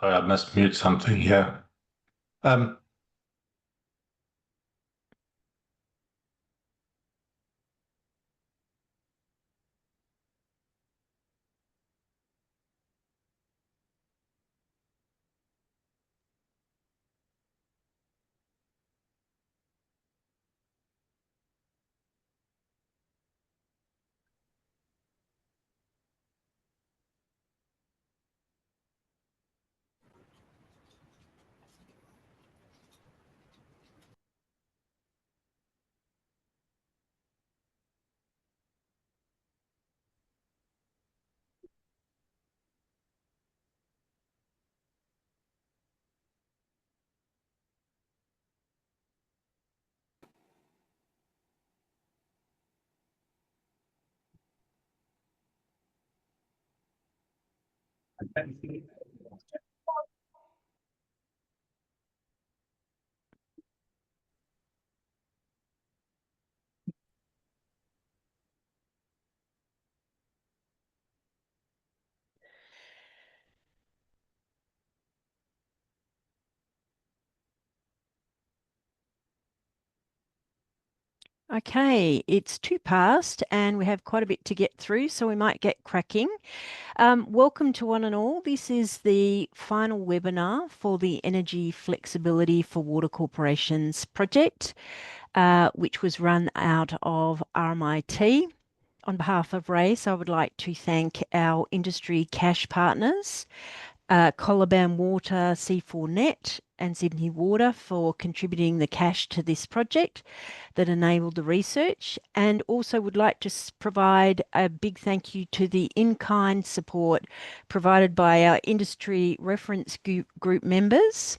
Sorry, I must mute something here. Um, Okay, it's 2 past and we have quite a bit to get through, so we might get cracking. Welcome to one and all. This is the final webinar for the Energy Flexibility for Water Corporations project, which was run out of RMIT. On behalf of RACE, I would like to thank our industry cash partners, Colaban Water, C4Net, and Sydney Water for contributing the cash to this project that enabled the research, and also would like to provide a big thank you to the in-kind support provided by our industry reference group members,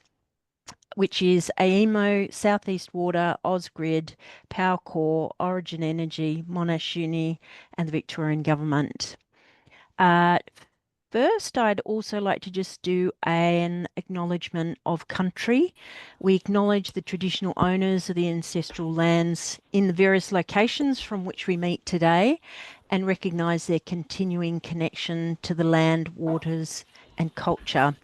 which is AEMO, Southeast Water, Ausgrid, Powercor, Origin Energy, Monash Uni, and the Victorian Government. First, I'd also like to just do an acknowledgement of country. We acknowledge the traditional owners of the ancestral lands in the various locations from which we meet today and recognise their continuing connection to the land, waters and culture.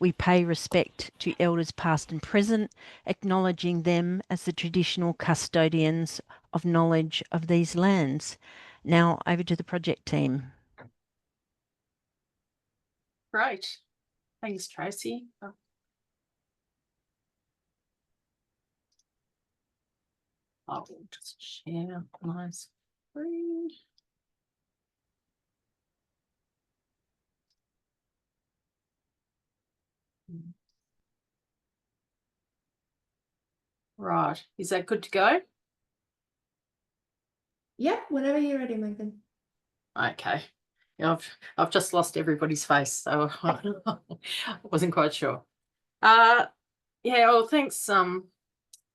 We pay respect to elders past and present, acknowledging them as the traditional custodians of knowledge of these lands. Now over to the project team. Great. Thanks, Tracy. I will just share my screen. Right. Is that good to go? Yeah, whenever you're ready, Megan. Okay. Yeah, I've just lost everybody's face, so I wasn't quite sure. Yeah, well, thanks.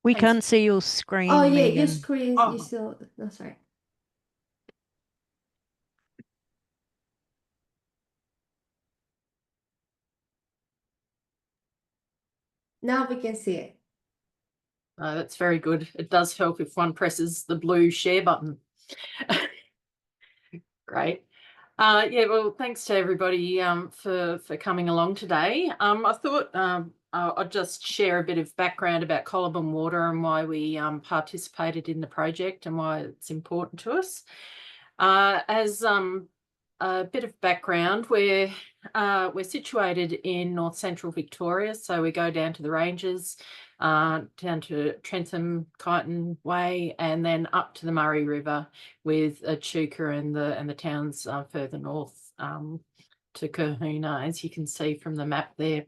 We Thanks. can't see your screen, Oh yeah, Megan. your screen Oh. is still. No, sorry. Now we can see it. That's very good. It does help if one presses the blue share button. Great. Yeah, well, thanks to everybody for coming along today. I thought I'd just share a bit of background about Colaban Water and why we participated in the project and why it's important to us. As a bit of background, we're situated in north central Victoria, so we go down to the ranges, down to Trentham, Kyneton Way, and then up to the Murray River with Echuca and the towns further north to Kahuna, as you can see from the map there.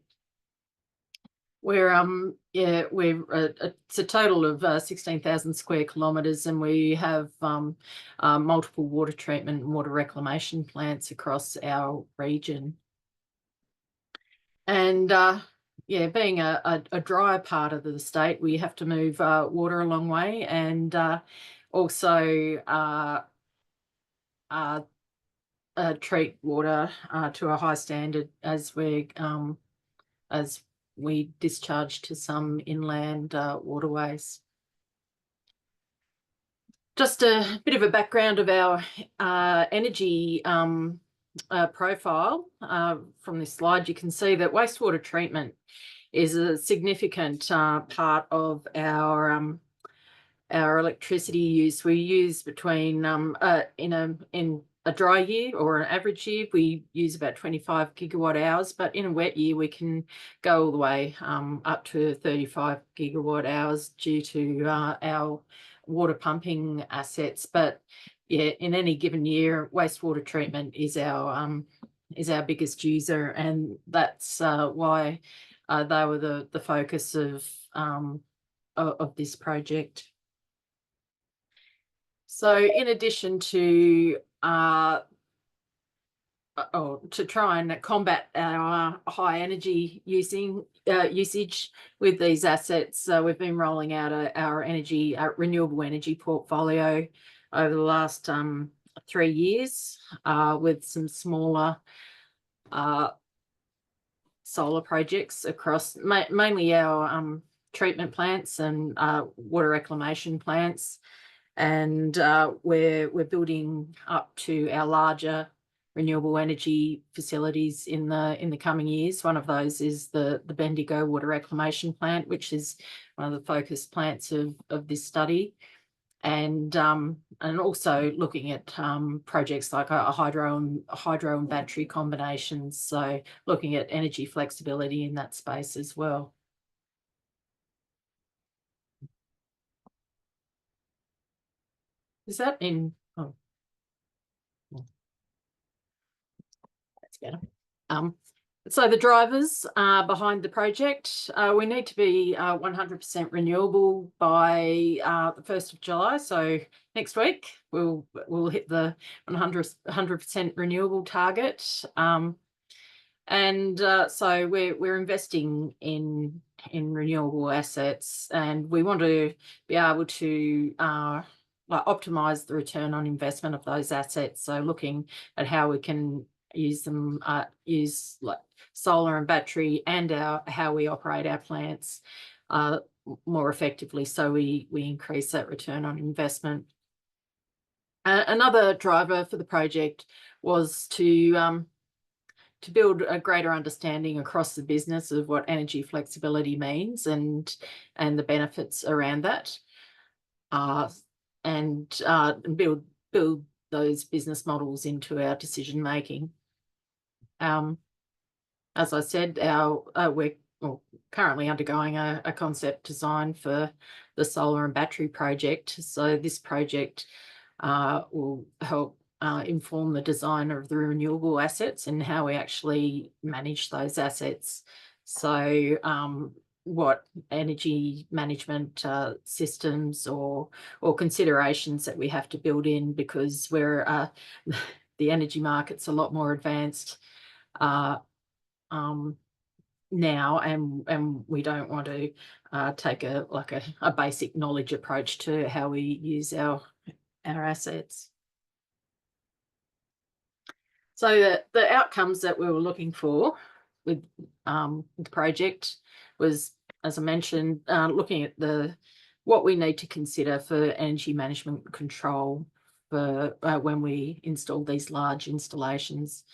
We're it's a total of 16,000 square kilometres, and we have multiple water treatment and water reclamation plants across our region. And yeah, being a drier part of the state, we have to move water a long way, and also treat water to a high standard as we discharge to some inland waterways. Just a bit of a background of our energy profile from this slide, you can see that wastewater treatment is a significant part of our electricity use. We use between in a dry year or an average year, we use about 25 gigawatt hours, but in a wet year, we can go all the way up to 35 gigawatt hours due to our water pumping assets. But yeah, in any given year, wastewater treatment is our biggest user, and that's why they were the focus of this project. So in addition to try and combat our high energy usage with these assets, we've been rolling out our renewable energy portfolio over the last 3 years with some smaller solar projects across mainly our treatment plants and water reclamation plants. And we're building up to our larger renewable energy facilities in the coming years. One of those is the Bendigo Water Reclamation Plant, which is one of the focus plants of this study, and also looking at projects like a hydro and battery combinations. So looking at energy flexibility in that space as well. Is that in? Oh, that's better. So the drivers behind the project, we need to be 100% renewable by the 1st of July. So next week we'll hit the 100% renewable target. So we're investing in renewable assets, and we want to be able to optimize the return on investment of those assets. So looking at how we can use them, use like solar and battery, and how we operate our plants more effectively, so we increase that return on investment. Another driver for the project was to build a greater understanding across the business of what energy flexibility means and the benefits around that. And build those business models into our decision making. As I said, we're currently undergoing a concept design for the solar and battery project. So this project will help inform the design of the renewable assets and how we actually manage those assets. So what energy management systems or considerations that we have to build in, because we're the energy market's a lot more advanced now, and we don't want to take a basic knowledge approach to how we use our assets. So the outcomes that we were looking for with the project was, as I mentioned, looking at what we need to consider for energy management control for when we install these large installations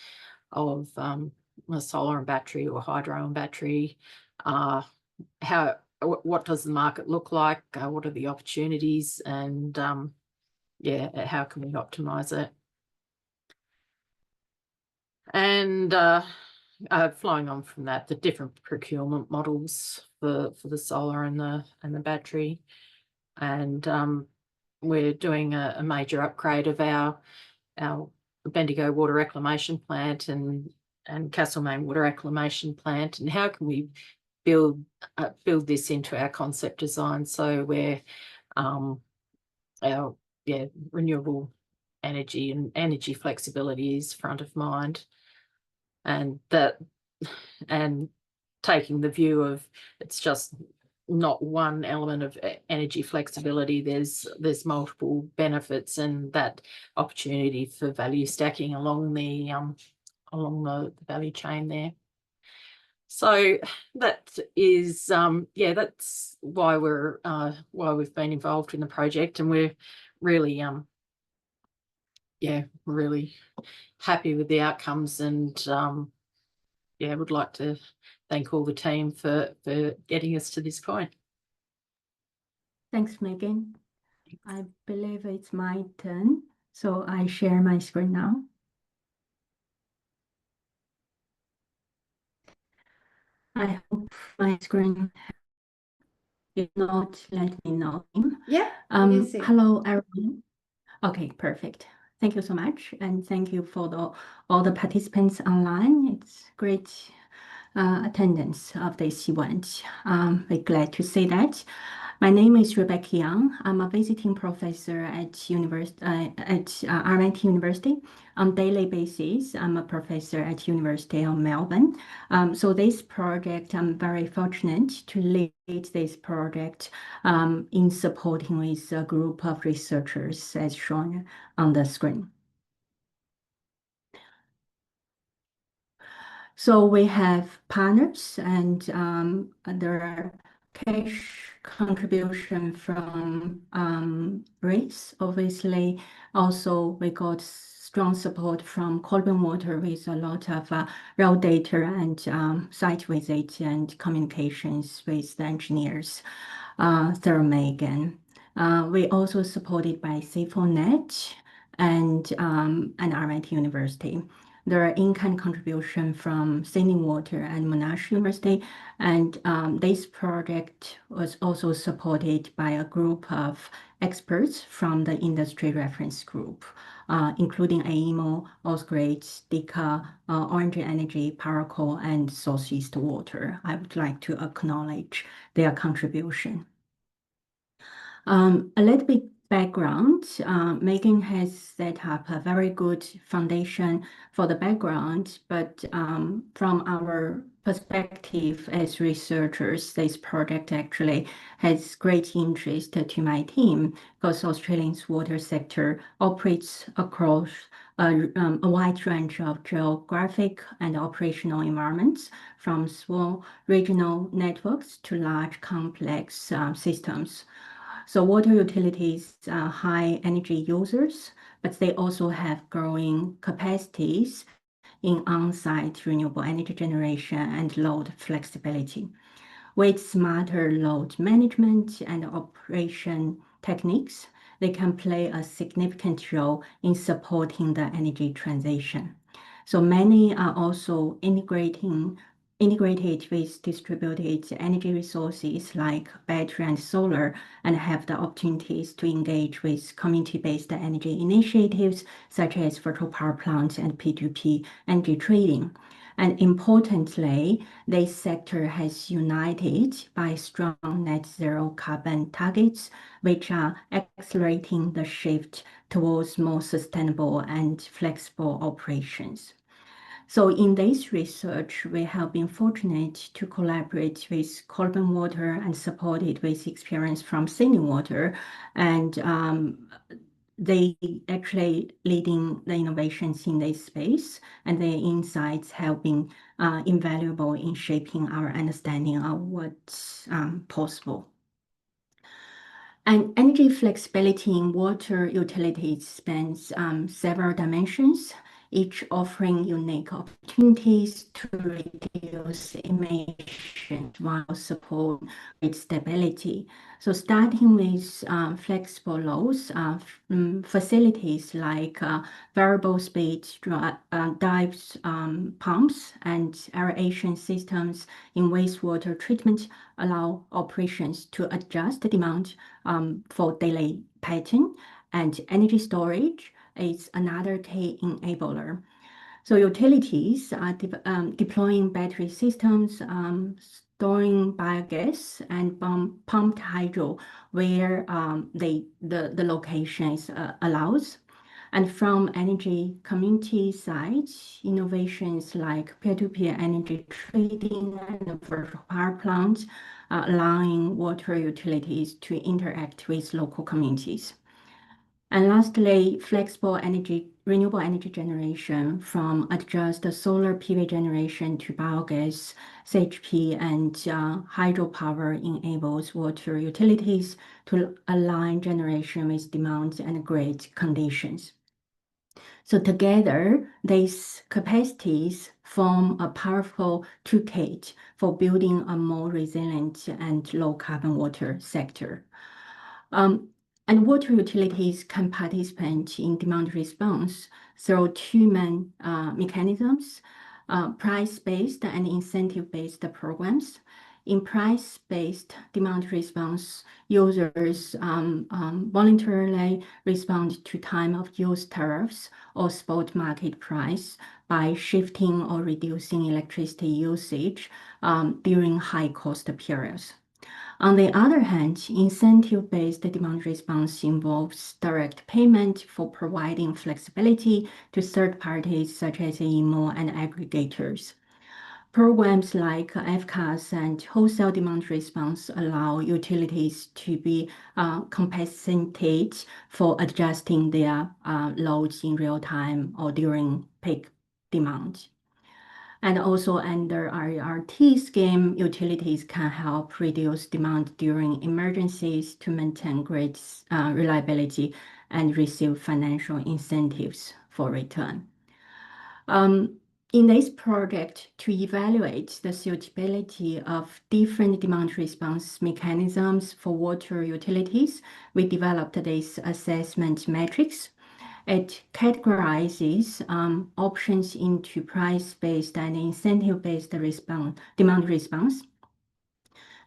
of a solar and battery or hydro and battery. What does the market look like? What are the opportunities? And how can we optimize it? And flowing on from that, the different procurement models for the solar and the battery, and we're doing a major upgrade of our Bendigo Water Reclamation Plant and Castlemaine Water Reclamation Plant, and how can we build this into our concept design, so where our renewable energy and energy flexibility is front of mind, and taking the view of it's just not one element of energy flexibility. There's multiple benefits, and that opportunity for value stacking along the value chain there. So that is that's why we've been involved in the project, and we're really yeah, really happy with the outcomes, and yeah, would like to thank all the team for getting us to this point. Thanks, Megan. I believe it's my turn, so I share my screen now. I hope my screen, if not, let me know. Yeah, we can see. Hello, everyone. Okay, perfect. Thank you so much, and thank you for all the participants online. It's great attendance of this event. We're glad to see that. My name is Rebecca Young. I'm a visiting professor at RMIT University. On daily basis, I'm a professor at University of Melbourne. So this project, I'm very fortunate to lead this project in supporting with a group of researchers as shown on the screen. So we have partners, and there are cash contribution from RACE. Obviously, also we got strong support from Colburn Water with a lot of raw data and site visits and communications with the engineers, through Megan. We also supported by CFONet and RMIT University. There are in-kind contribution from Sydney Water and Monash University, and this project was also supported by a group of experts from the industry reference group, including AEMO, Ausgrid, Deka, Orange Energy, Paraco, and Southeast Water. I would like to acknowledge their contribution. A little bit background. Megan has set up a very good foundation for the background, but from our perspective as researchers, this project actually has great interest to my team because Australia's water sector operates across a wide range of geographic and operational environments, from small regional networks to large complex systems. So water utilities are high energy users, but they also have growing capacities in on-site renewable energy generation and load flexibility. With smarter load management and operation techniques, they can play a significant role in supporting the energy transition. So many are also integrated with distributed energy resources like battery and solar, and have the opportunities to engage with community-based energy initiatives such as virtual power plants and P2P energy trading. And importantly, this sector has united by strong net zero carbon targets, which are accelerating the shift towards more sustainable and flexible operations. So in this research, we have been fortunate to collaborate with Colburn Water and supported with experience from Sydney Water, and they actually leading the innovations in this space, and their insights have been invaluable in shaping our understanding of what's possible. And energy flexibility in water utilities spans several dimensions, each offering unique opportunities to reduce emissions while supporting grid stability. So starting with flexible loads, facilities like variable speed dives pumps and aeration systems in wastewater treatment allow operations to adjust the demand for daily pattern, and energy storage is another key enabler. So utilities are deploying battery systems, storing biogas and pumped hydro where the location is allows. And from energy community side, innovations like peer-to-peer energy trading and virtual power plants are allowing water utilities to interact with local communities. And lastly, flexible energy, renewable energy generation, from adjust the solar PV generation to biogas, CHP, and hydropower enables water utilities to align generation with demand and grid conditions. So together, these capacities form a powerful toolkit for building a more resilient and low carbon water sector. And water utilities can participate in demand response through two main mechanisms, price-based and incentive-based programs. In price-based demand response, users voluntarily respond to time of use tariffs or spot market price by shifting or reducing electricity usage during high cost periods. On the other hand, incentive-based demand response involves direct payment for providing flexibility to third parties such as IMO and aggregators. Programs like FCAS and wholesale demand response allow utilities to be compensated for adjusting their loads in real time or during peak demand. And also under RERT scheme, utilities can help reduce demand during emergencies to maintain grid reliability and receive financial incentives for return. In this project, to evaluate the suitability of different demand response mechanisms for water utilities, we developed this assessment matrix. It categorizes options into price-based and incentive-based demand response,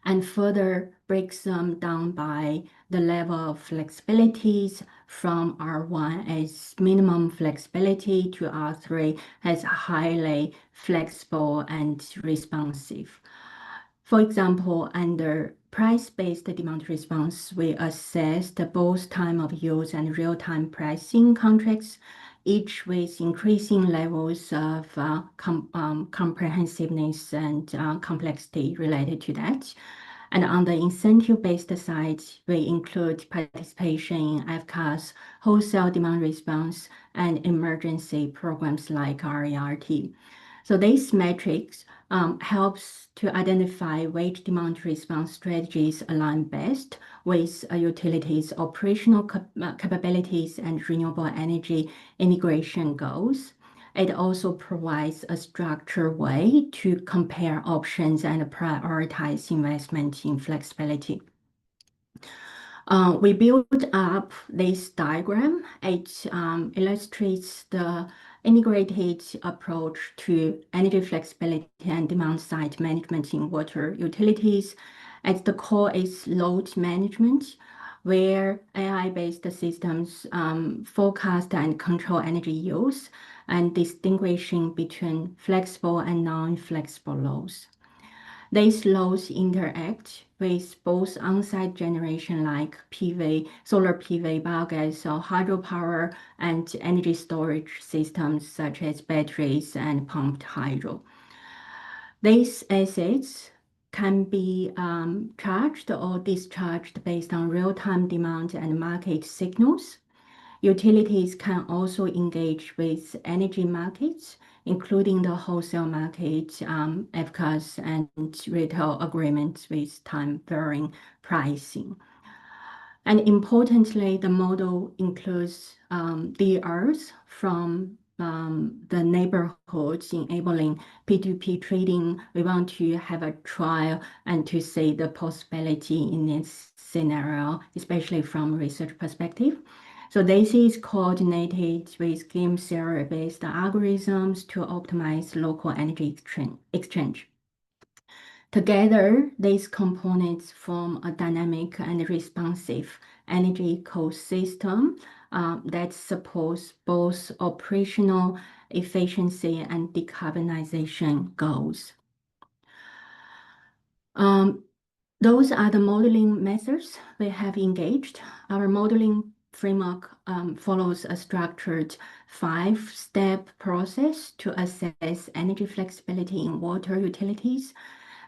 and further breaks them down by the level of flexibilities from R1 as minimum flexibility to R3 as highly flexible and responsive. For example, under price-based demand response, we assessed both time of use and real-time pricing contracts, each with increasing levels of comprehensiveness and complexity related to that. And on the incentive-based side, we include participation in FCAS, wholesale demand response, and emergency programs like RERT. So this matrix helps to identify which demand response strategies align best with a utility's operational capabilities and renewable energy integration goals. It also provides a structured way to compare options and prioritize investment in flexibility. We built up this diagram. It illustrates the integrated approach to energy flexibility and demand-side management in water utilities. At the core is load management, where AI-based systems forecast and control energy use and distinguishing between flexible and non-flexible loads. These loads interact with both on-site generation like PV, solar PV, biogas, or hydropower, and energy storage systems such as batteries and pumped hydro. These assets can be charged or discharged based on real-time demand and market signals. Utilities can also engage with energy markets, including the wholesale market, FCAS, and retail agreements with time-varying pricing. And importantly, the model includes DRs from the neighborhoods enabling P2P trading. We want to have a trial and to see the possibility in this scenario, especially from a research perspective. So this is coordinated with game theory-based algorithms to optimize local energy exchange. Together, these components form a dynamic and responsive energy ecosystem that supports both operational efficiency and decarbonization goals. Those are the modeling methods we have engaged. Our modeling framework follows a structured 5-step process to assess energy flexibility in water utilities.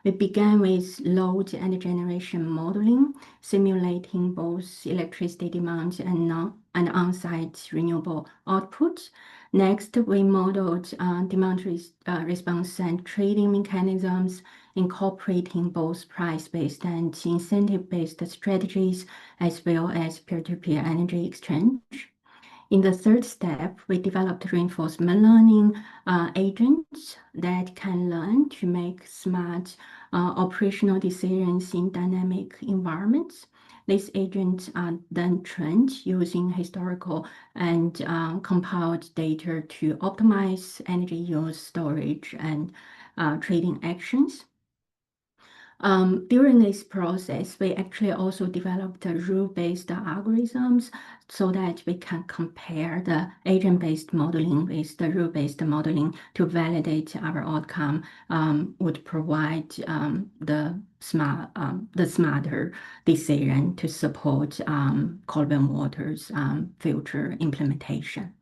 We began with load and generation modeling, simulating both electricity demand and on-site renewable output. Next, we modeled demand response and trading mechanisms, incorporating both price-based and incentive-based strategies, as well as peer-to-peer energy exchange. In the third step, we developed reinforcement learning agents that can learn to make smart operational decisions in dynamic environments. These agents are then trained using historical and compiled data to optimize energy use, storage, and trading actions. During this process, we actually also developed rule-based algorithms so that we can compare the agent-based modeling with the rule-based modeling to validate our outcome would provide the smarter decision to support Colburn Water's future implementation.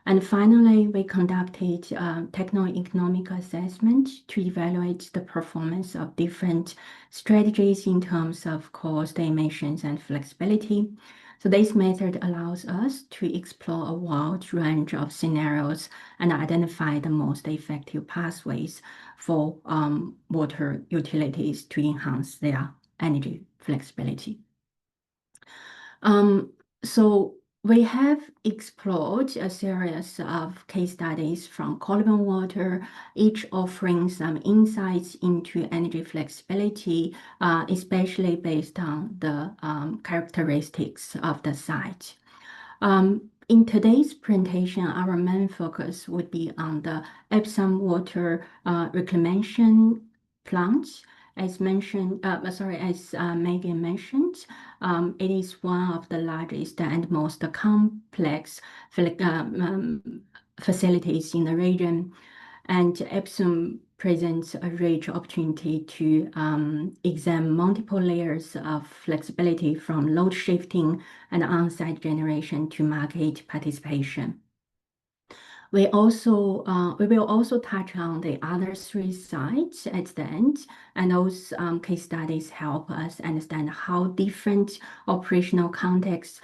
And finally, we conducted a techno-economic assessment to evaluate the performance of different strategies in terms of cost, emissions, and flexibility. So this method allows us to explore a wide range of scenarios and identify the most effective pathways for water utilities to enhance their energy flexibility. So we have explored a series of case studies from Colburn Water, each offering some insights into energy flexibility, especially based on the characteristics of the site. In today's presentation, our main focus would be on the Epsom Water Reclamation Plant. As mentioned, as Megan mentioned, it is one of the largest and most complex facilities in the region, and Epsom presents a rich opportunity to examine multiple layers of flexibility from load shifting and on-site generation to market participation. We will also touch on the other three sites at the end, and those case studies help us understand how different operational contexts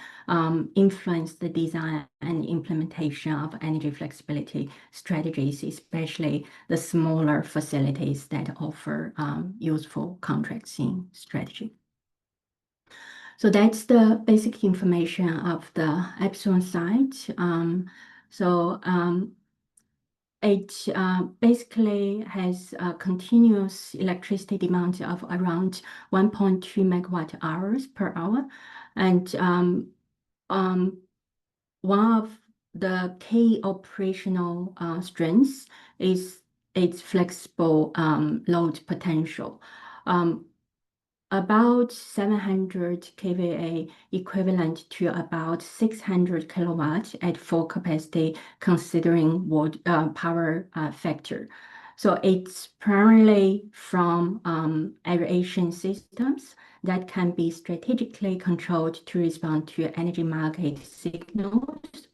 influence the design and implementation of energy flexibility strategies, especially the smaller facilities that offer useful contracting strategy. So that's the basic information of the Epsom site. It basically has a continuous electricity demand of around 1.2 megawatt hours per hour. And one of the key operational strengths is its flexible load potential. About 700 kVA equivalent to about 600 kilowatts at full capacity, considering power factor. So it's primarily from aeration systems that can be strategically controlled to respond to energy market signals.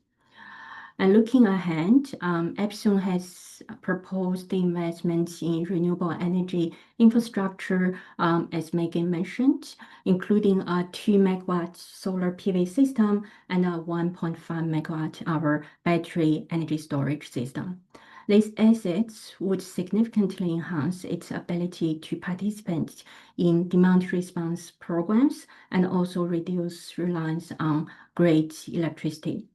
And looking ahead, Epsom has proposed investments in renewable energy infrastructure, as Megan mentioned, including a 2 megawatt solar PV system and a 1.5 megawatt hour battery energy storage system. These assets would significantly enhance its ability to participate in demand response programs and also reduce reliance on grid electricity.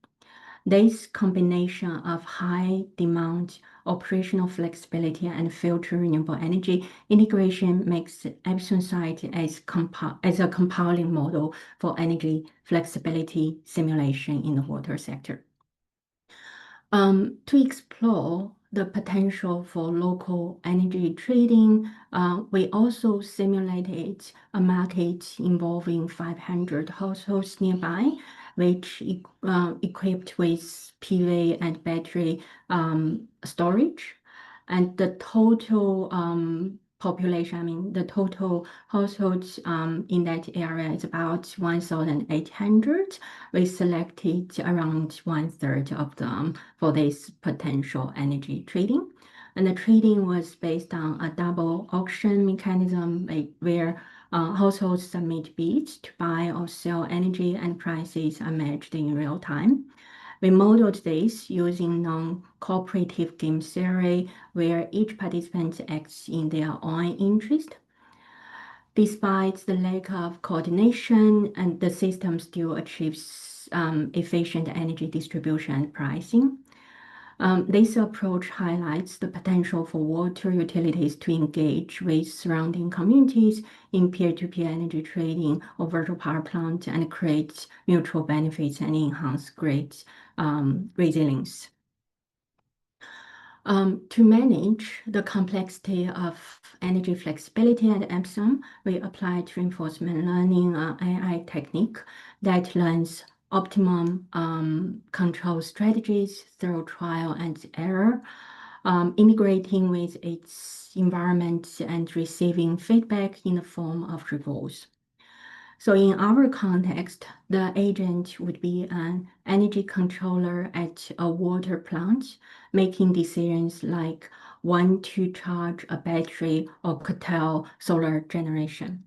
This combination of high demand, operational flexibility, and future renewable energy integration makes Epsom site as a compelling model for energy flexibility simulation in the water sector. To explore the potential for local energy trading, we also simulated a market involving 500 households nearby, which equipped with PV and battery storage. And the total population, the total households in that area is about 1,800. We selected around 1/3 of them for this potential energy trading. And the trading was based on a double auction mechanism where households submit bids to buy or sell energy, and prices are matched in real time. We modeled this using non-cooperative game theory, where each participant acts in their own interest. Despite the lack of coordination, and the system still achieves efficient energy distribution and pricing. This approach highlights the potential for water utilities to engage with surrounding communities in peer-to-peer energy trading or virtual power plant and create mutual benefits and enhance grid resilience. To manage the complexity of energy flexibility at Epsom, we applied reinforcement learning AI technique that learns optimum control strategies through trial and error, integrating with its environment and receiving feedback in the form of reports. So in our context, the agent would be an energy controller at a water plant, making decisions like when to charge a battery or curtail solar generation.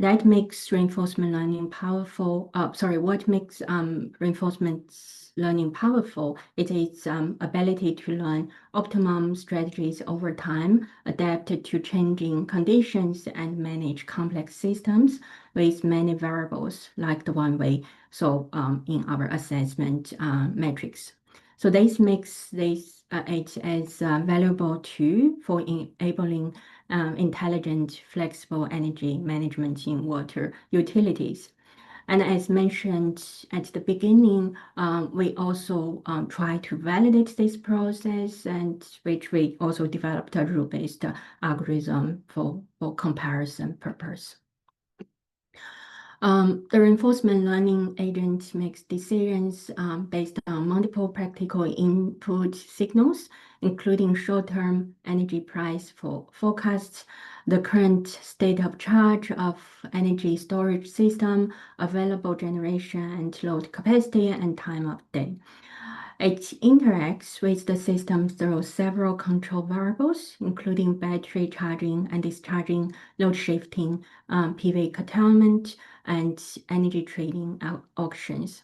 That makes reinforcement learning powerful. What makes reinforcement learning powerful is its ability to learn optimum strategies over time, adapt to changing conditions, and manage complex systems with many variables, like the one we saw in our assessment metrics. So this makes this it as a valuable tool for enabling intelligent, flexible energy management in water utilities. And as mentioned at the beginning, we also try to validate this process, and which we also developed a rule-based algorithm for comparison purpose. The reinforcement learning agent makes decisions based on multiple practical input signals, including short-term energy price for forecasts, the current state of charge of energy storage system, available generation and load capacity, and time of day. It interacts with the system through several control variables, including battery charging and discharging, load shifting, PV curtailment, and energy trading auctions.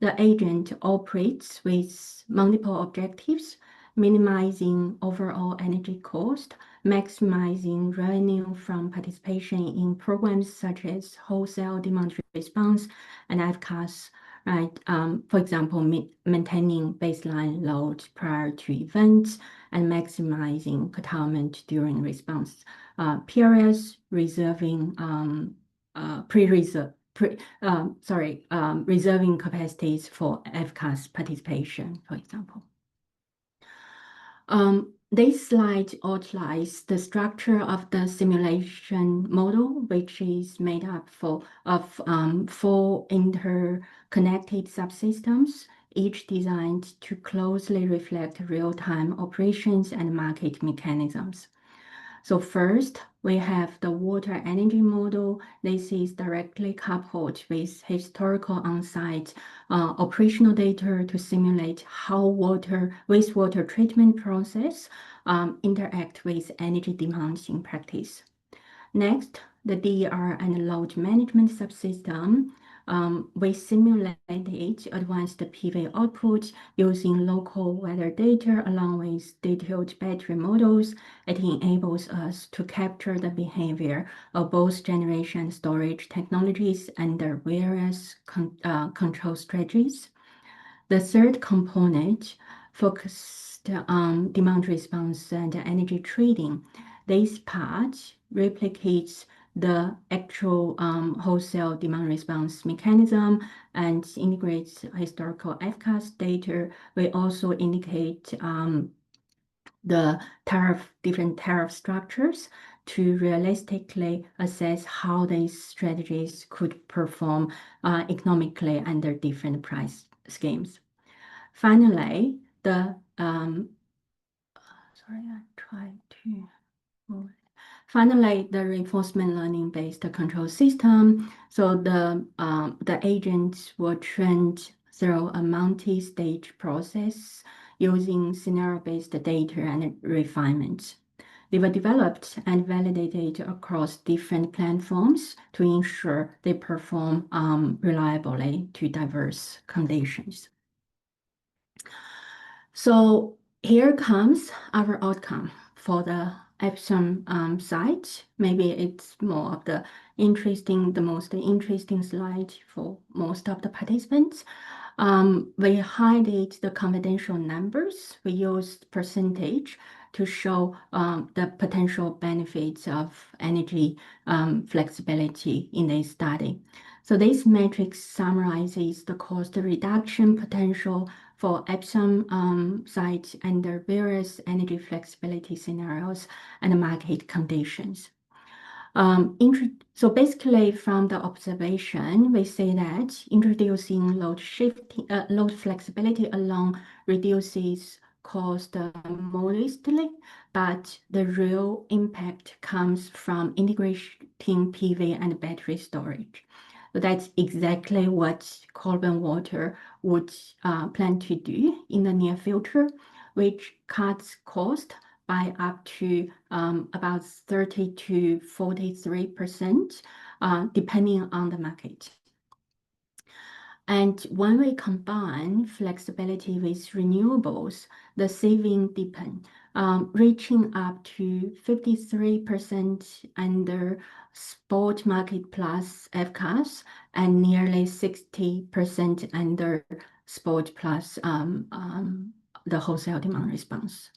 The agent operates with multiple objectives, minimizing overall energy cost, maximizing revenue from participation in programs such as wholesale demand response and FCAS, right? For example, maintaining baseline load prior to events and maximizing curtailment during response periods, reserving reserving capacities for FCAS participation, for example. This slide outlines the structure of the simulation model, which is made up of 4 interconnected subsystems, each designed to closely reflect real-time operations and market mechanisms. So first, we have the water energy model. This is directly coupled with historical on-site operational data to simulate how wastewater treatment process interact with energy demands in practice. Next, the DER and load management subsystem. We simulated advanced PV output using local weather data along with detailed battery models. It enables us to capture the behavior of both generation and storage technologies and their various control strategies. The third component focused on demand response and energy trading. This part replicates the actual wholesale demand response mechanism and integrates historical FCAS data. We also indicate the different tariff structures to realistically assess how these strategies could perform economically under different price schemes. Finally, the reinforcement learning-based control system. So the agents were trained through a multi-stage process using scenario-based data and refinement. They were developed and validated across different platforms to ensure they perform reliably to diverse conditions. So here comes our outcome for the Epsom site. Maybe it's more of the most interesting slide for most of the participants. We hide the confidential numbers. We used percentage to show the potential benefits of energy flexibility in this study. So this matrix summarizes the cost reduction potential for Epsom site under various energy flexibility scenarios and market conditions. So basically, from the observation, we say that introducing load flexibility alone reduces cost modestly, but the real impact comes from integrating PV and battery storage. So that's exactly what Colburn Water would plan to do in the near future, which cuts cost by up to about 30 to 43%, depending on the market. And when we combine flexibility with renewables, the saving deepen, reaching up to 53% under spot market plus FCAS and nearly 60% under spot plus the wholesale demand response.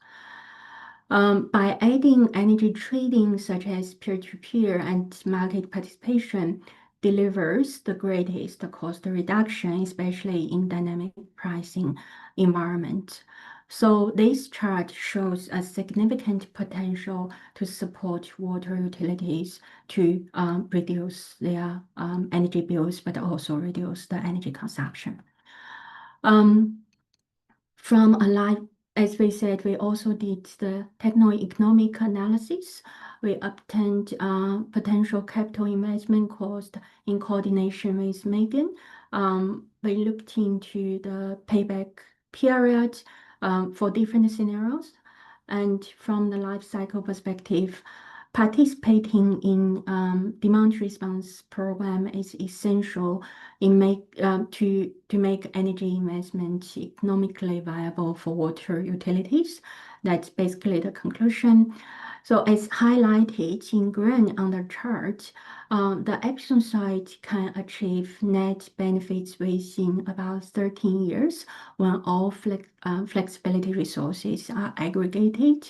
By adding energy trading such as peer-to-peer and market participation delivers the greatest cost reduction, especially in dynamic pricing environment. So this chart shows a significant potential to support water utilities to reduce their energy bills, but also reduce the energy consumption. As we said, we also did the techno-economic analysis. We obtained potential capital investment cost in coordination with Megan. We looked into the payback period for different scenarios. And from the life cycle perspective, participating in demand response program is essential to make energy investment economically viable for water utilities. That's basically the conclusion. So as highlighted in green on the chart, the Epsom site can achieve net benefits within about 13 years when all flexibility resources are aggregated.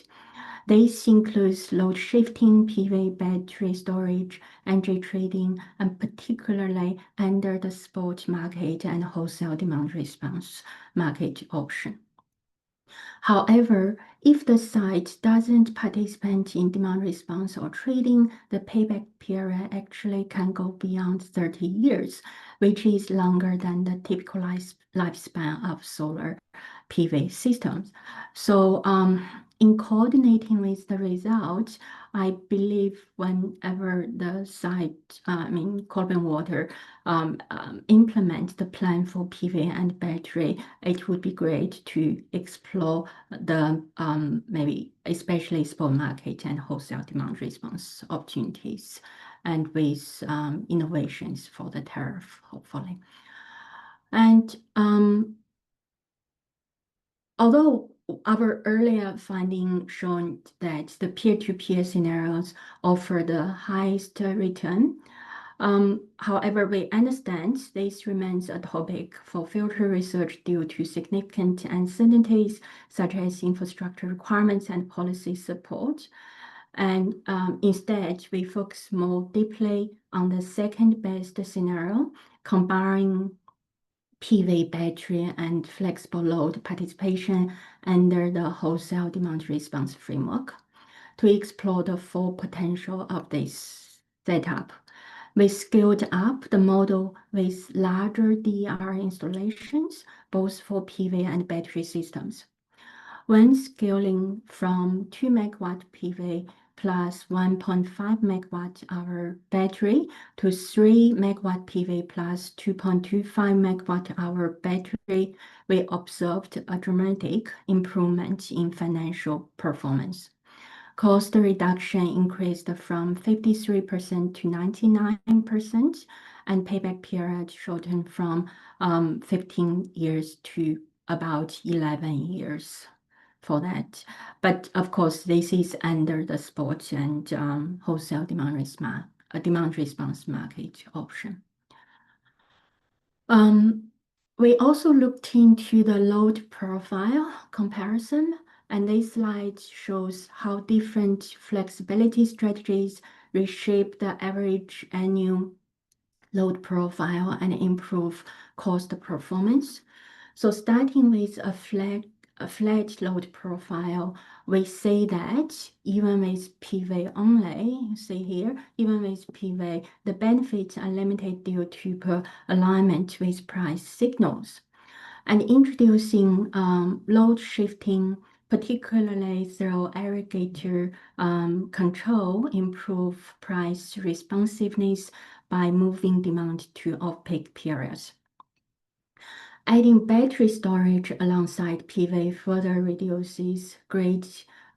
This includes load shifting, PV battery storage, energy trading, and particularly under the spot market and wholesale demand response market option. However, if the site doesn't participate in demand response or trading, the payback period actually can go beyond 30 years, which is longer than the typical lifespan of solar PV systems. So in coordinating with the results, I believe whenever the site, Colburn Water, implement the plan for PV and battery, it would be great to explore the maybe especially spot market and wholesale demand response opportunities, and with innovations for the tariff, hopefully. And although our earlier finding shown that the peer-to-peer scenarios offer the highest return, however, we understand this remains a topic for future research due to significant uncertainties such as infrastructure requirements and policy support. And instead, we focus more deeply on the second best scenario, combining PV battery and flexible load participation under the wholesale demand response framework to explore the full potential of this setup. We scaled up the model with larger DER installations, both for PV and battery systems. When scaling from 2 MW PV plus 1.5 MWh battery to 3 MW PV plus 2.25 MWh battery, we observed a dramatic improvement in financial performance. Cost reduction increased from 53% to 99%, and payback period shortened from 15 years to about 11 years. for that. But of course, this is under the spot and wholesale demand response market option. We also looked into the load profile comparison, and this slide shows how different flexibility strategies reshape the average annual load profile and improve cost performance. So starting with a flat load profile, we say that even with PV only, you see here, even with PV, the benefits are limited due to poor alignment with price signals. And introducing load shifting, particularly through aggregator control, improve price responsiveness by moving demand to off-peak periods. Adding battery storage alongside PV further reduces grid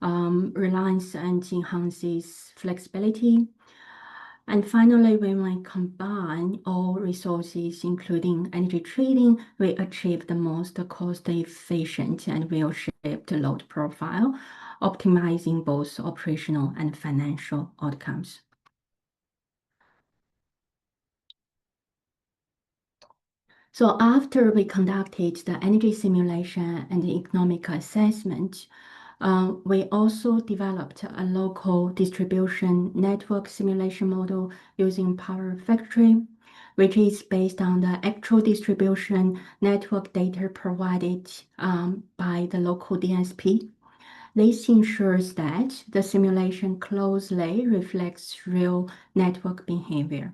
reliance and enhances flexibility. And finally, when we combine all resources, including energy trading, we achieve the most cost-efficient and well-shaped load profile, optimizing both operational and financial outcomes. So after we conducted the energy simulation and the economic assessment, we also developed a local distribution network simulation model using Power Factory, which is based on the actual distribution network data provided by the local DSP. This ensures that the simulation closely reflects real network behavior.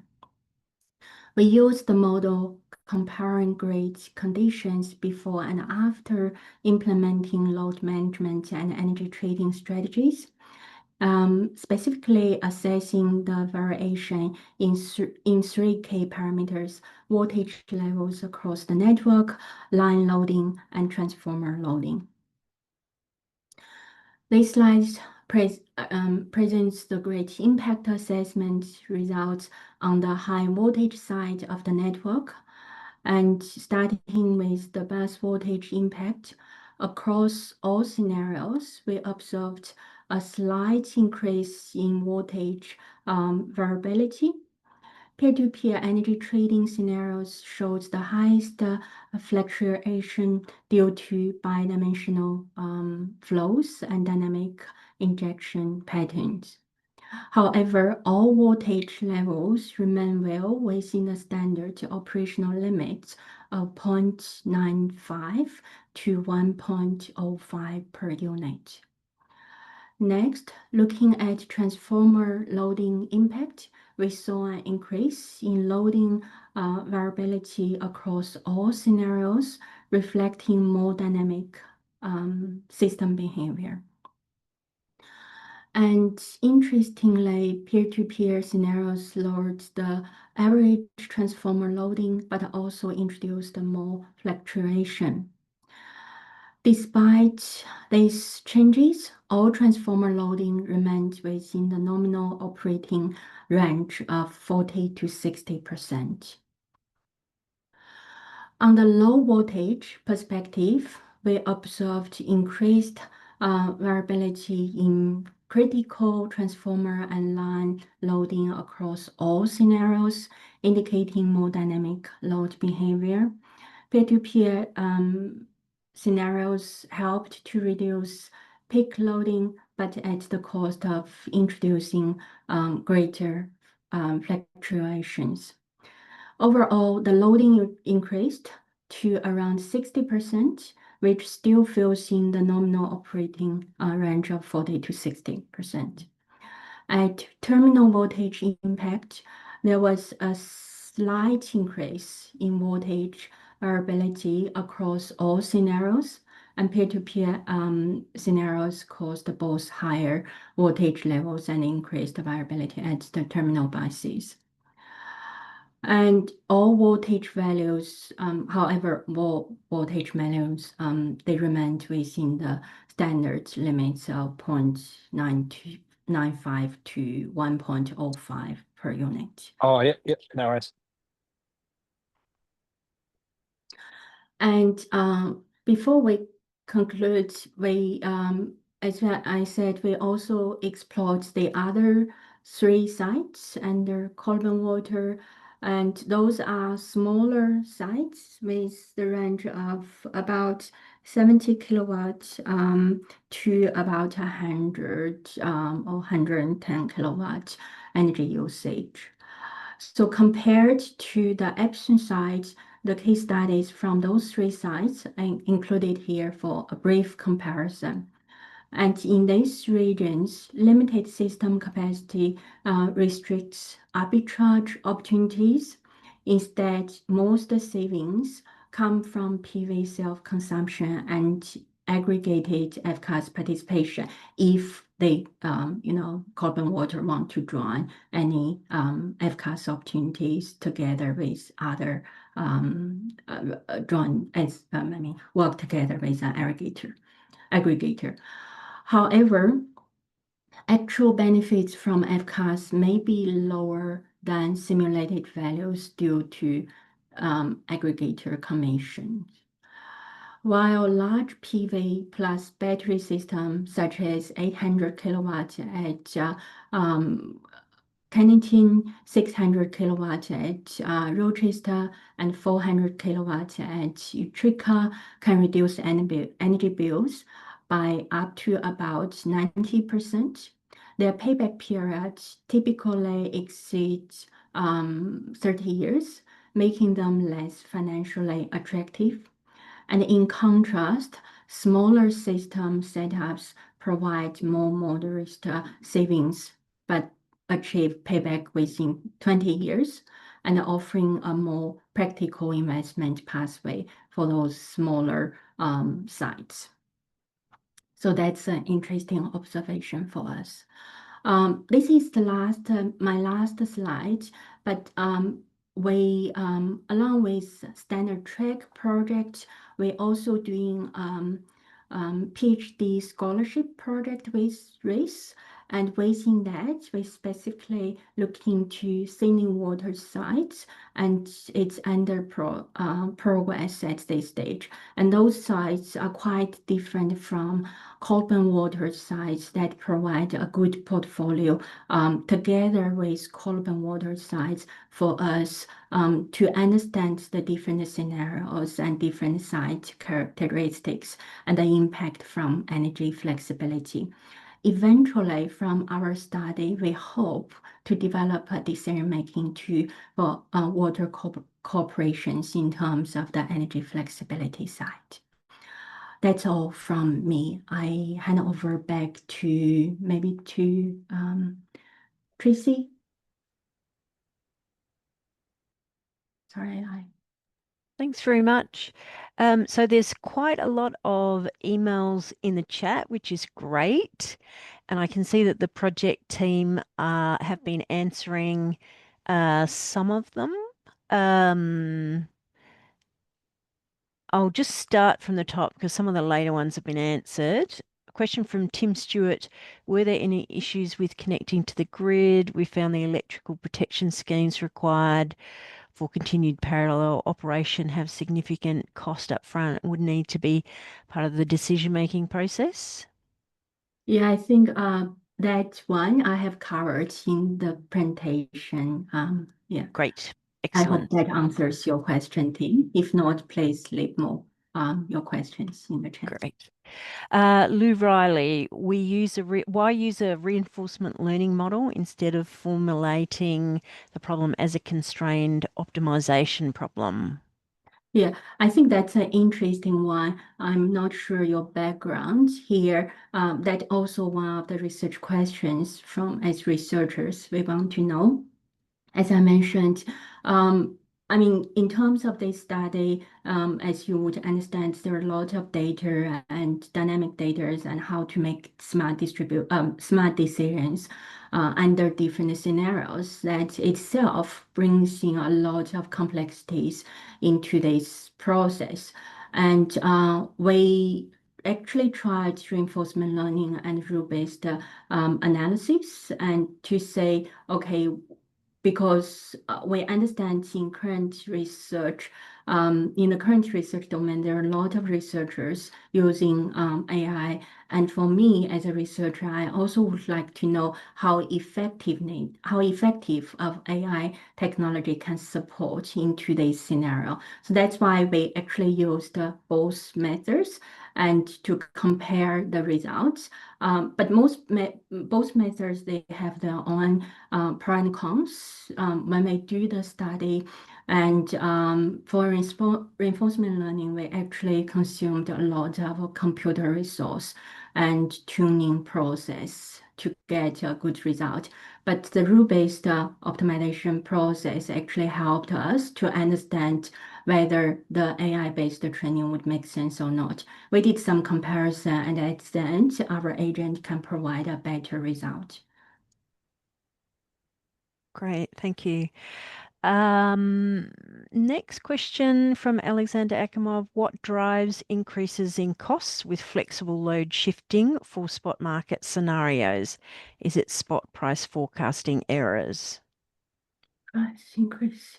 We use the model comparing grid conditions before and after implementing load management and energy trading strategies, specifically assessing the variation in three key parameters: voltage levels across the network, line loading, and transformer loading. This slide presents the grid impact assessment results on the high voltage side of the network. And starting with the bus voltage impact, across all scenarios, we observed a slight increase in voltage variability. Peer-to-peer energy trading scenarios shows the highest fluctuation due to bidimensional flows and dynamic injection patterns. However, all voltage levels remain well within the standard operational limits of 0.95 to 1.05 per unit. Next, looking at transformer loading impact, we saw an increase in loading variability across all scenarios, reflecting more dynamic system behavior. And interestingly, peer-to-peer scenarios lowered the average transformer loading, but also introduced more fluctuation. Despite these changes, all transformer loading remained within the nominal operating range of 40 to 60%. On the low voltage perspective, we observed increased variability in critical transformer and line loading across all scenarios, indicating more dynamic load behavior. Peer-to-peer scenarios helped to reduce peak loading, but at the cost of introducing greater fluctuations. Overall, the loading increased to around 60%, which still falls in the nominal operating range of 40 to 60%. At terminal voltage impact, there was a slight increase in voltage variability across all scenarios, and peer-to-peer scenarios caused both higher voltage levels and increased variability at the terminal buses. And all voltage values, however, voltage values, they remained within the standard limits of 0.95 to 1.05 per unit. Oh, yep, no worries. And before we conclude, as I said, we also explored the other 3 sites under Colburn Water, and those are smaller sites with the range of about 70 kilowatts to about 100 or 110 kilowatts energy usage. So compared to the Epsom sites, the case studies from those 3 sites are included here for a brief comparison. And in these regions, limited system capacity restricts arbitrage opportunities. Instead, most savings come from PV self-consumption and aggregated FCAS participation if they, Colburn Water want to join any FCAS opportunities together with other work together with an aggregator. However, actual benefits from FCAS may be lower than simulated values due to aggregator commissions. While large PV plus battery systems such as 800 kilowatts at Kennington, 600 kilowatts at Rochester, and 400 kilowatts at Utrica can reduce energy bills by up to about 90%. Their payback period typically exceeds 30 years, making them less financially attractive. And in contrast, smaller system setups provide more modest savings, but achieve payback within 20 years and offering a more practical investment pathway for those smaller sites. So that's an interesting observation for us. This is the my last slide, but we, along with Standard Track project, we're also doing PhD scholarship project with RACE. And within that, we specifically look into Sydney Water sites, and it's under progress at this stage. And those sites are quite different from Colburn Water sites that provide a good portfolio together with Colburn Water sites for us to understand the different scenarios and different site characteristics and the impact from energy flexibility. Eventually, from our study, we hope to develop a decision-making tool for water corporations in terms of the energy flexibility side. That's all from me. I hand over back to Tracy. Sorry, Thanks very much. So there's quite a lot of emails in the chat, which is great. And I can see that the project team have been answering some of them. I'll just start from the top because some of the later ones have been answered. A question from Tim Stewart. Were there any issues with connecting to the grid? We found the electrical protection schemes required for continued parallel operation have significant cost up front and would need to be part of the decision-making process. Yeah, I think that one I have covered in the presentation. Yeah. Great. I Excellent. hope that answers your question, Tim. If not, please leave more your questions in the chat. Great. Lou Riley, why use a reinforcement learning model instead of formulating the problem as a constrained optimization problem? Yeah, I think that's an interesting one. I'm not sure your background here. That also one of the research questions from as researchers we want to know. As I mentioned, I mean, in terms of this study, as you would understand, there are a lot of data and dynamic data and how to make smart decisions under different scenarios. That itself brings in a lot of complexities into this process. And we actually tried reinforcement learning and rule-based analysis and to say, okay, because we understand in current research, in the current research domain, there are a lot of researchers using AI. And for me as a researcher, I also would like to know how effective of AI technology can support in today's scenario. So that's why we actually used both methods and to compare the results. But both methods, they have their own pros and cons when we do the study. And for reinforcement learning, we actually consumed a lot of computer resource and tuning process to get a good result. But the rule-based optimization process actually helped us to understand whether the AI-based training would make sense or not. We did some comparison, and at the end, our agent can provide a better result. Great, thank you. Next question from Alexander Akimov. What drives increases in costs with flexible load shifting for spot market scenarios? Is it spot price forecasting errors? Price increase.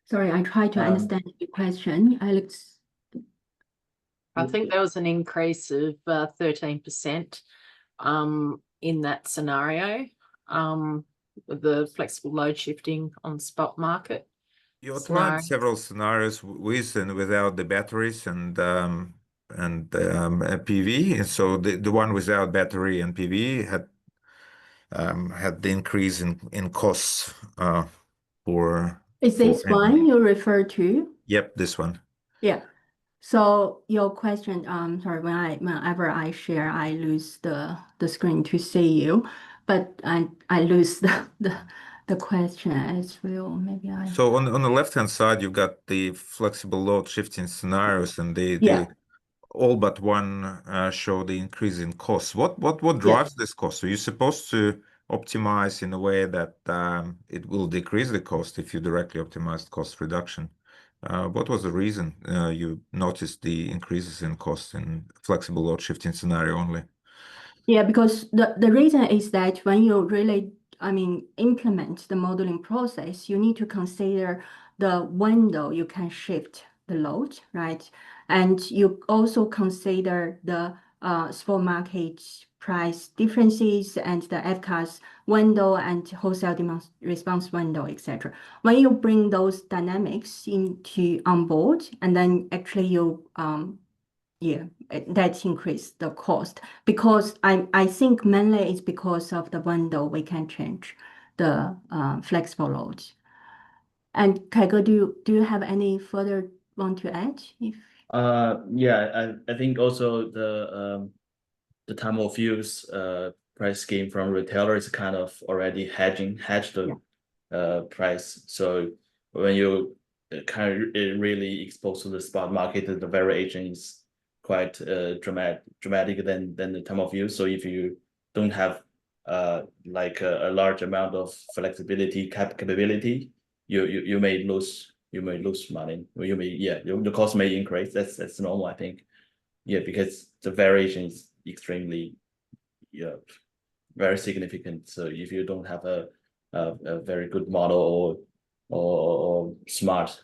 Sorry, I tried to understand the question, Alex. I think there was an increase of 13% in that scenario with the flexible load shifting on spot market. You scenario. outlined several scenarios with and without the batteries and PV. And so the one without battery and PV had the increase in costs for. Is this one you refer to? Yep, this one. Yeah. So your question, sorry, whenever I share, I lose the screen to see you, but I lose the question as well. Maybe I. So on the left-hand side, you've got the flexible load shifting scenarios, and Yeah. all but one show the increase in costs. What drives this cost? So you're supposed to optimize in a way that it will decrease the cost if you directly optimized cost reduction. What was the reason you noticed the increases in cost in flexible load shifting scenario only? Yeah, because the reason is that when you really, implement the modeling process, you need to consider the window you can shift the load, right? And you also consider the spot market price differences and the FCAS window and wholesale demand response window, etc. When you bring those dynamics on board, and then actually you that increase the cost, because I think mainly it's because of the window we can change the flexible loads. And Kaige, do you have any further want to add? Yeah, I think also the time of use price scheme from retailer is kind of already hedged the price. So when you kind of really exposed to the spot market, the variation is quite dramatic than the time of use. So if you don't have like a large amount of flexibility capability, you may lose money, or the cost may increase. That's normal, I think. Yeah, because the variation is extremely very significant. So if you don't have a very good model or smart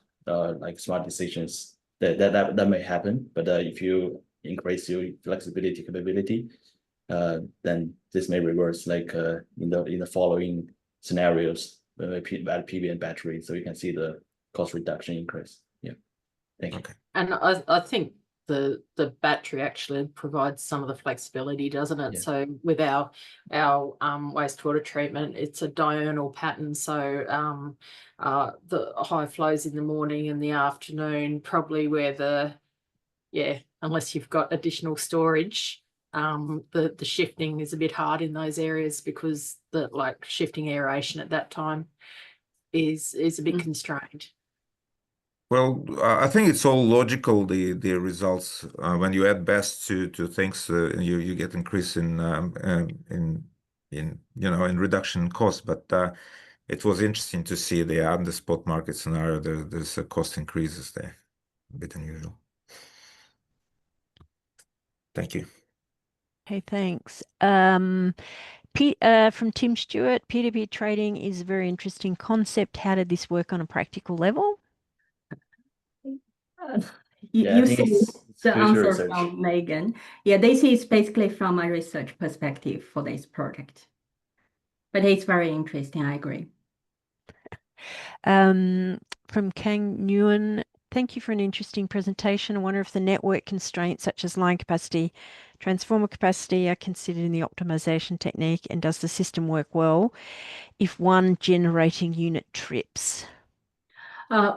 decisions, that may happen. But if you increase your flexibility capability, then this may reverse, like in the following scenarios, PV and battery, so you can see the cost reduction increase. Yeah, thank you. Okay. And I think the battery actually provides some of the flexibility, doesn't it? Yeah. So with our wastewater treatment, it's a diurnal pattern. So the high flows in the morning and the afternoon, probably where unless you've got additional storage, the shifting is a bit hard in those areas, because the shifting aeration at that time is a bit constrained. Well, I think it's all logical, the results. When you add best to things, you get increase in reduction in cost. But it was interesting to see the spot market scenario. There's a cost increases there, a bit unusual. Thank you. Okay, thanks. From Tim Stewart, peer-to-peer trading is a very interesting concept. How did this work on a practical level? Yeah, I You think see it's the future answer research. from Megan. Yeah, this is basically from a research perspective for this project. But it's very interesting, I agree. From Kang Nguyen, thank you for an interesting presentation. I wonder if the network constraints such as line capacity, transformer capacity are considered in the optimization technique, and does the system work well if one generating unit trips?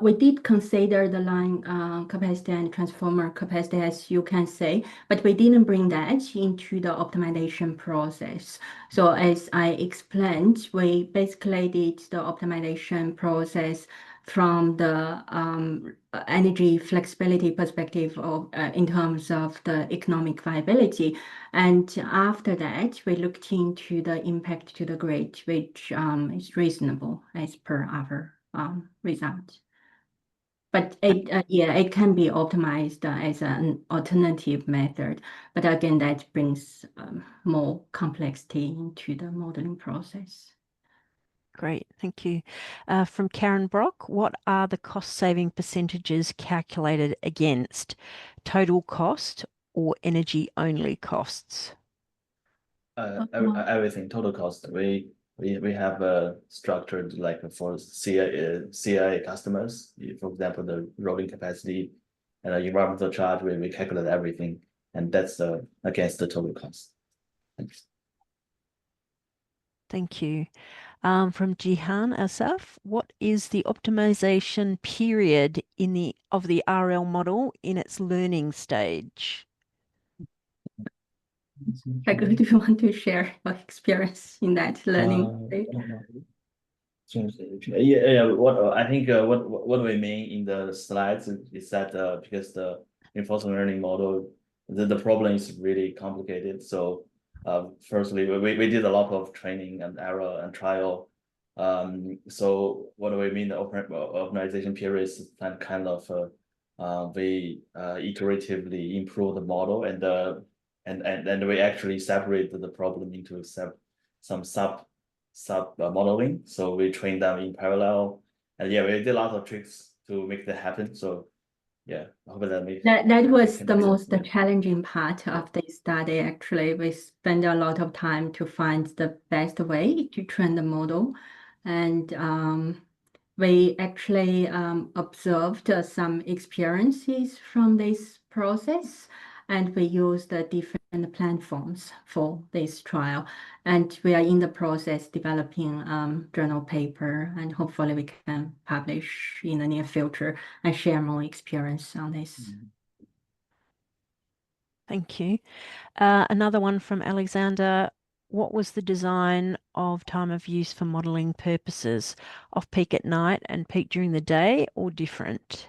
We did consider the line capacity and transformer capacity, as you can say, but we didn't bring that into the optimization process. So as I explained, we basically did the optimization process from the energy flexibility perspective of in terms of the economic viability. And after that, we looked into the impact to the grid, which is reasonable as per our result. But it can be optimized as an alternative method. But again, that brings more complexity into the modeling process. Great, thank you. From Karen Brock, what are the cost-saving percentages calculated against total cost or energy-only costs? Everything, total cost. We have structured like for CIA customers, for example, the rolling capacity and the environmental charge, we calculate everything, and that's against the total cost. Thanks. Thank you. From Jihan Asaf, what is the optimization period of the RL model in its learning stage? Gregory, do you want to share your experience in that learning stage? Yeah. What I think what we mean in the slides is that because the reinforcement learning model, the problem is really complicated. So firstly, we did a lot of training and error and trial. So what do we mean? The optimization period is kind of we iteratively improve the model, and we actually separated the problem into some sub modeling. So we trained them in parallel, and yeah, we did a lot of tricks to make that happen. So yeah, I hope that makes that was the sense. most challenging part of the study. Actually, we spent a lot of time to find the best way to train the model, and we actually observed some experiences from this process, and we used the different platforms for this trial. And we are in the process developing journal paper, and hopefully we can publish in the near future and share more experience on this. Thank you. Another one from Alexander. What was the design of time of use for modeling purposes? Off peak at night and peak during the day, or different?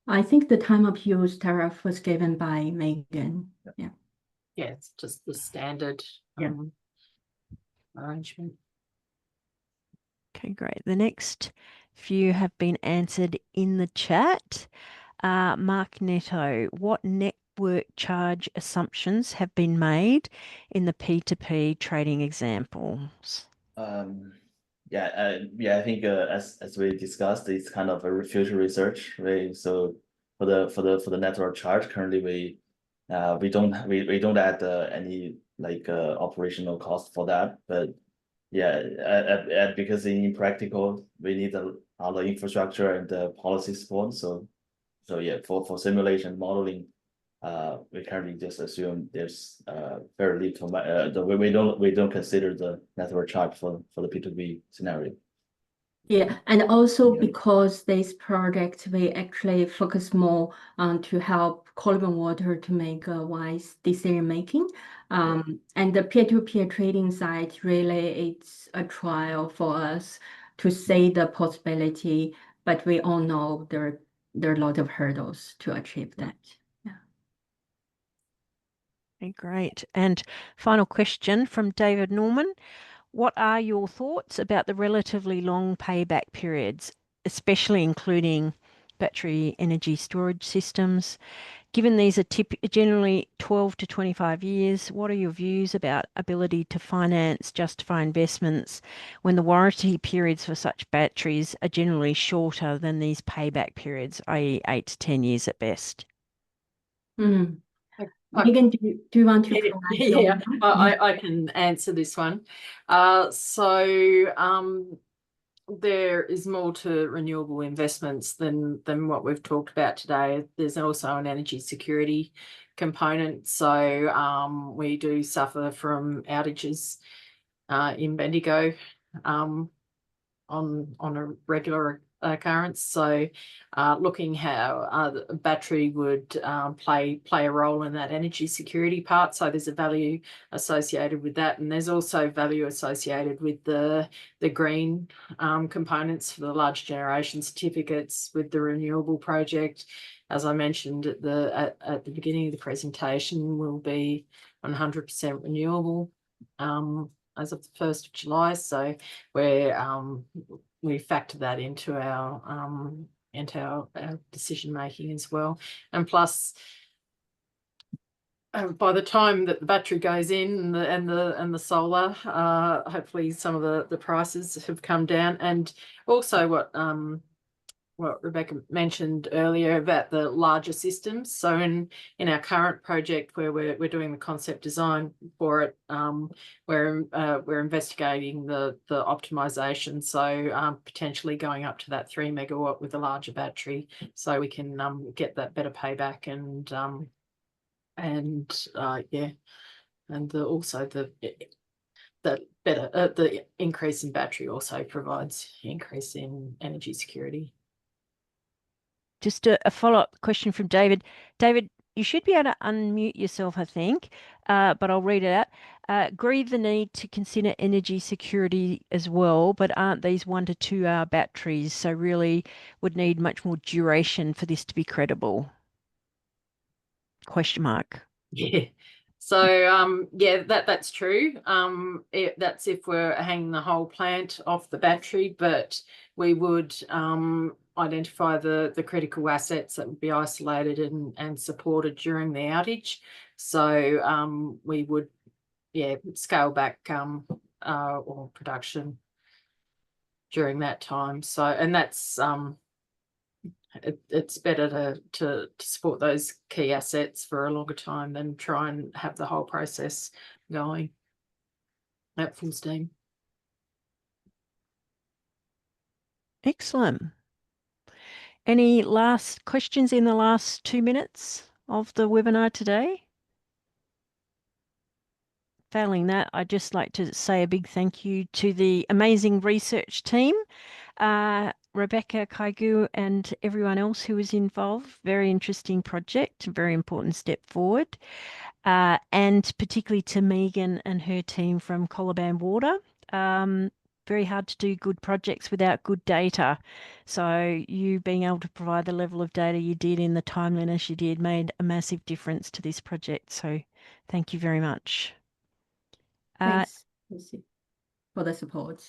I think the time of use tariff was given by Megan. Yeah. Yeah, it's just the standard arrangement. Okay, great. The next few have been answered in the chat. Mark Netto, what network charge assumptions have been made in the P2P trading examples? I think as we discussed, it's kind of a future research, right? So for the network charge, currently we don't add any like operational cost for that, but yeah, because in practical we need all the infrastructure and the policy support. So yeah, for simulation modeling, we currently just assume there's very little. We don't consider the network charge for the P2P scenario. Yeah, and also because this project, we actually focus more on to help Colburn Water to make a wise decision making. And the peer-to-peer trading side, really, it's a trial for us to see the possibility, but we all know there are a lot of hurdles to achieve that. Okay, great. And final question from David Norman. What are your thoughts about the relatively long payback periods, especially including battery energy storage systems? Given these are generally 12 to 25 years, what are your views about ability to finance, justify investments when the warranty periods for such batteries are generally shorter than these payback periods, i.e. 8 to 10 years at best? Mm. I- Megan, do you want to Yeah, provide your yeah, opinion? I can answer this one. There is more to renewable investments than what we've talked about today. There's also an energy security component. So we do suffer from outages in Bendigo on a regular occurrence. So looking how the battery would play a role in that energy security part. So there's a value associated with that, and there's also value associated with the green components for the large generation certificates with the renewable project. As I mentioned at the beginning of the presentation, will be 100% renewable as of the 1st of July. So we factor that into our decision making as well. And plus, by the time that the battery goes in and the solar, hopefully some of the prices have come down. And also what Rebecca mentioned earlier about the larger systems. So in our current project where we're doing the concept design for it, we're investigating the optimization. So potentially going up to that 3 megawatt with a larger battery, so we can get that better payback and also the increase in battery also provides increase in energy security. Just a follow-up question from David. David, you should be able to unmute yourself, I think, but I'll read it out. Agree the need to consider energy security as well, but aren't these 1 to 2 hour batteries? So really would need much more duration for this to be credible? Question mark. Yeah. So that's true. That's if we're hanging the whole plant off the battery, but we would identify the critical assets that would be isolated and supported during the outage. So we would scale back or production during that time. So, and that's it's better to support those key assets for a longer time than try and have the whole process going at full steam. Excellent. Any last questions in the last 2 minutes of the webinar today? Failing that, I'd just like to say a big thank you to the amazing research team, Rebecca, Kaigu, and everyone else who was involved. Very interesting project, very important step forward. And particularly to Megan and her team from Colaban Water. Very hard to do good projects without good data. So you being able to provide the level of data you did in the timeliness you did made a massive difference to this project. So thank you very much. Thanks, Lucy, for the support.